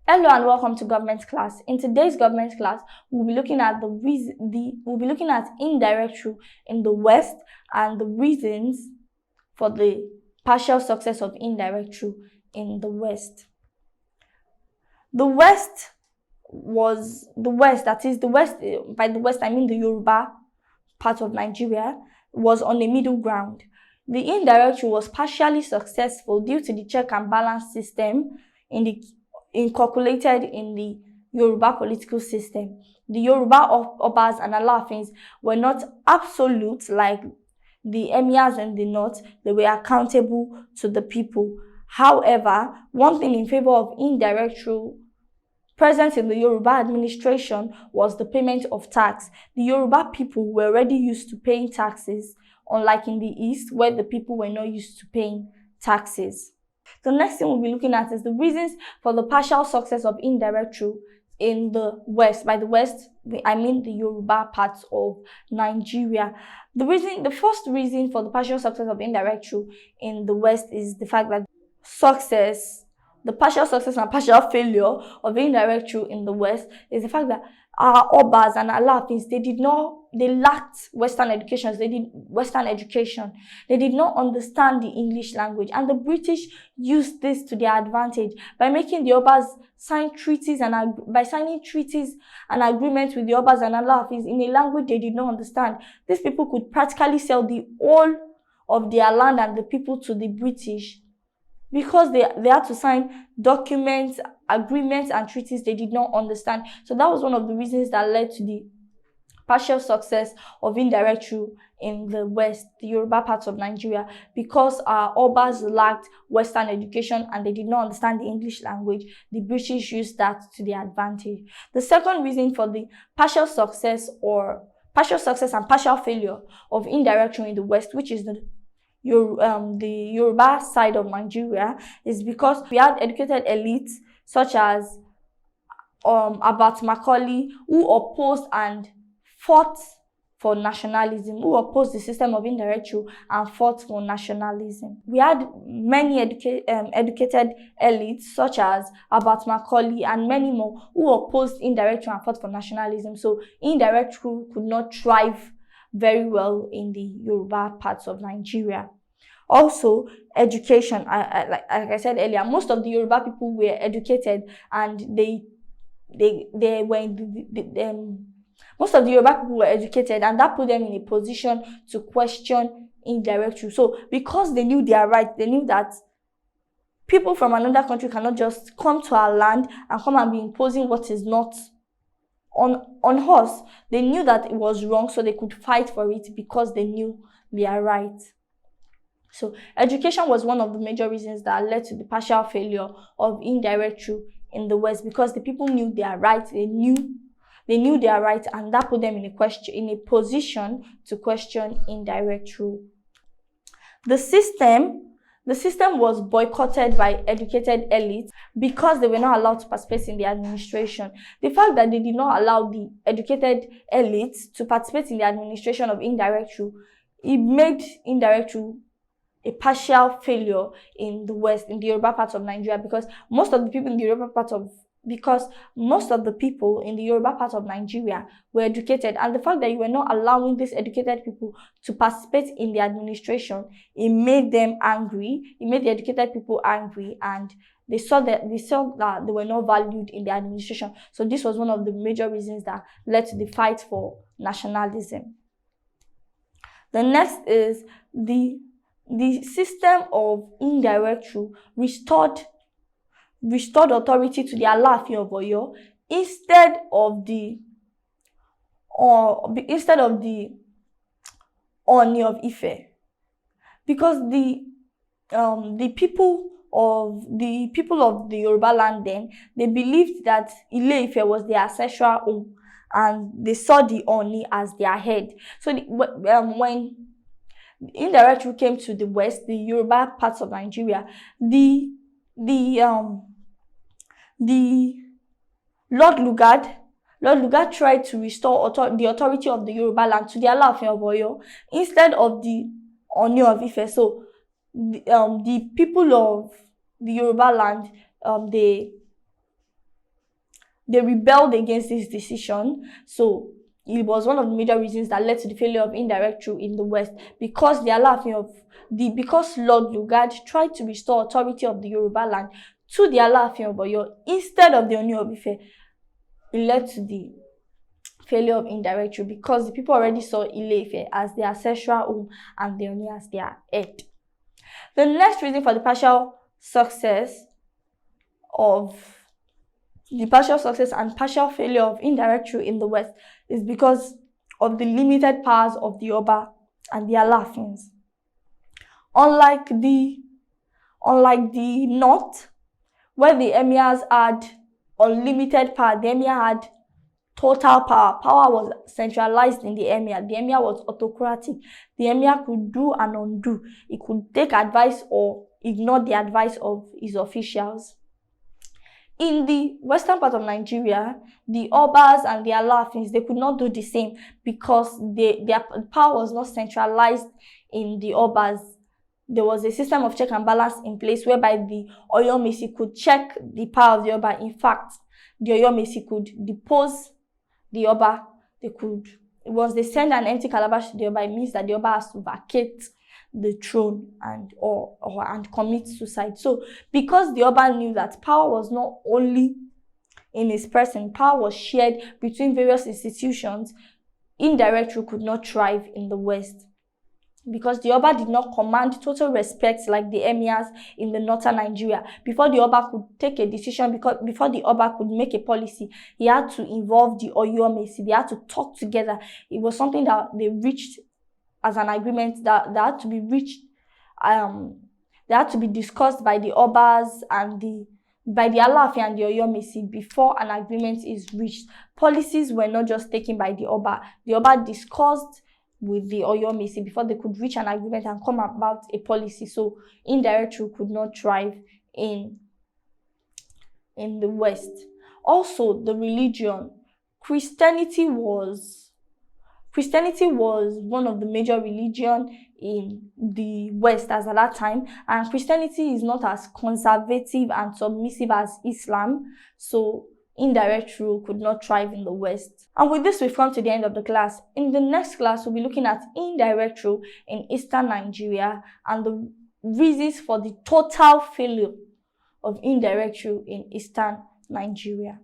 Hello and welcome to government class. In today's government class, we'll be looking at indirect rule in the West and the reasons for the partial success of indirect rule in the West. The West, that is the West, by the West I mean the Yoruba part of Nigeria, was on a middle ground. The indirect rule was partially successful due to the check and balance system incorporated in the Yoruba political system. The Yoruba Obas and Alaafins were not absolute like the emirs in the north. They were accountable to the people. However, one thing in favor of indirect rule present in the Yoruba administration was the payment of tax. The Yoruba people were already used to paying taxes, unlike in the East, where the people were not used to paying taxes. The next thing we'll be looking at is the reasons for the partial success of indirect rule in the West. By the West, I mean the Yoruba parts of Nigeria. The first reason for the partial success of indirect rule in the West is the fact that the partial success and partial failure of indirect rule in the West is the fact that our Obas and Alaafins, they lacked Western education. They did not understand the English language, and the British used this to their advantage by making the Obas sign treaties and agreements with the Obas and Alaafins in a language they did not understand. These people could practically sell the whole of their land and the people to the British, because they had to sign documents, agreements, and treaties they did not understand. So that was one of the reasons that led to the partial success of indirect rule in the West, the Yoruba parts of Nigeria, because our Obas lacked Western education and they did not understand the English language. The British used that to their advantage. The second reason for the partial success and partial failure of indirect rule in the West, which is the Yoruba side of Nigeria, is because we had educated elites such as Abat Macaulay, who opposed and fought for nationalism, who opposed the system of indirect rule and fought for nationalism. We had many educated elites such as Abat Macaulay and many more who opposed indirect rule and fought for nationalism. So indirect rule could not thrive very well in the Yoruba parts of Nigeria. Also, education. Like I said earlier, most of the Yoruba people were educated, and most of the Yoruba people were educated, and that put them in a position to question indirect rule. So, because they knew their rights, they knew that people from another country cannot just come to our land and come and be imposing what is not on us. They knew that it was wrong, so they could fight for it because they knew their rights. So education was one of the major reasons that led to the partial failure of indirect rule in the West, because the people knew their rights. They knew their rights, and that put them in a position to question indirect rule. The system was boycotted by educated elites because they were not allowed to participate in the administration. The fact that they did not allow the educated elites to participate in the administration of indirect rule, it made indirect rule a partial failure in the West, in the Yoruba part of Nigeria, because most of the people in the Yoruba part of Nigeria were educated, and the fact that you were not allowing these educated people to participate in the administration, it made them angry. It made the educated people angry, and they saw that they were not valued in the administration. So this was one of the major reasons that led to the fight for nationalism. The next is the system of indirect rule restored authority to the Alaafin of Oyo instead of the Oni of Ife, because the people of the Yoruba land then, they believed that Ile-Ife was their ancestral home, and they saw the Oni as their head. So when indirect rule came to the West, the Yoruba parts of Nigeria, the Lord Lugard tried to restore the authority of the Yoruba land to the Alaafin of Oyo instead of the Oni of Ife. So the people of the Yoruba land, they they rebelled against this decision. So it was one of the major reasons that led to the failure of indirect rule in the West, because because Lord Lugard tried to restore authority of the Yoruba land to the Alaafin of Oyo instead of the Oni of Ife. It led to the failure of indirect rule because the people already saw Ile-Ife as their ancestral home and the Oni as their head. The next reason for the partial success and partial failure of indirect rule in the West is because of the limited powers of the Oba and the Alaafins. Unlike the North, where the emirs had unlimited power, the emir had total power. Power was centralized in the emir. The emir was autocratic. The emir could do and undo. He could take advice or ignore the advice of his officials. In the western part of Nigeria, the Obas and the Alaafins, they could not do the same because their power was not centralized in the Obas. There was a system of check and balance in place whereby the Oyomesi could check the power of the Oba. In fact, the Oyomesi could depose the Oba. Once they send an empty calabash to the Oba, it means that the Oba has to vacate the throne and commit suicide. So because the Oba knew that power was not only in his person, power was shared between various institutions, indirect rule could not thrive in the West. Because the Oba did not command total respect like the emirs in the northern Nigeria. Before the Oba could take a decision, before the Oba could make a policy, he had to involve the Oyomesi. They had to talk together. It was something that they reached as an agreement that had to be reached. They had to be discussed by the Obas and by the Alaafin and the Oyomesi before an agreement is reached. Policies were not just taken by the Oba. The Oba discussed with the Oyomesi before they could reach an agreement and come about a policy. So indirect rule could not thrive in the West. Also, the religion. Christianity was one of the major religions in the West as at that time, and Christianity is not as conservative and submissive as Islam, so indirect rule could not thrive in the West. And with this, we've come to the end of the class. In the next class, we'll be looking at indirect rule in Eastern Nigeria and the reasons for the total failure of indirect rule in Eastern Nigeria.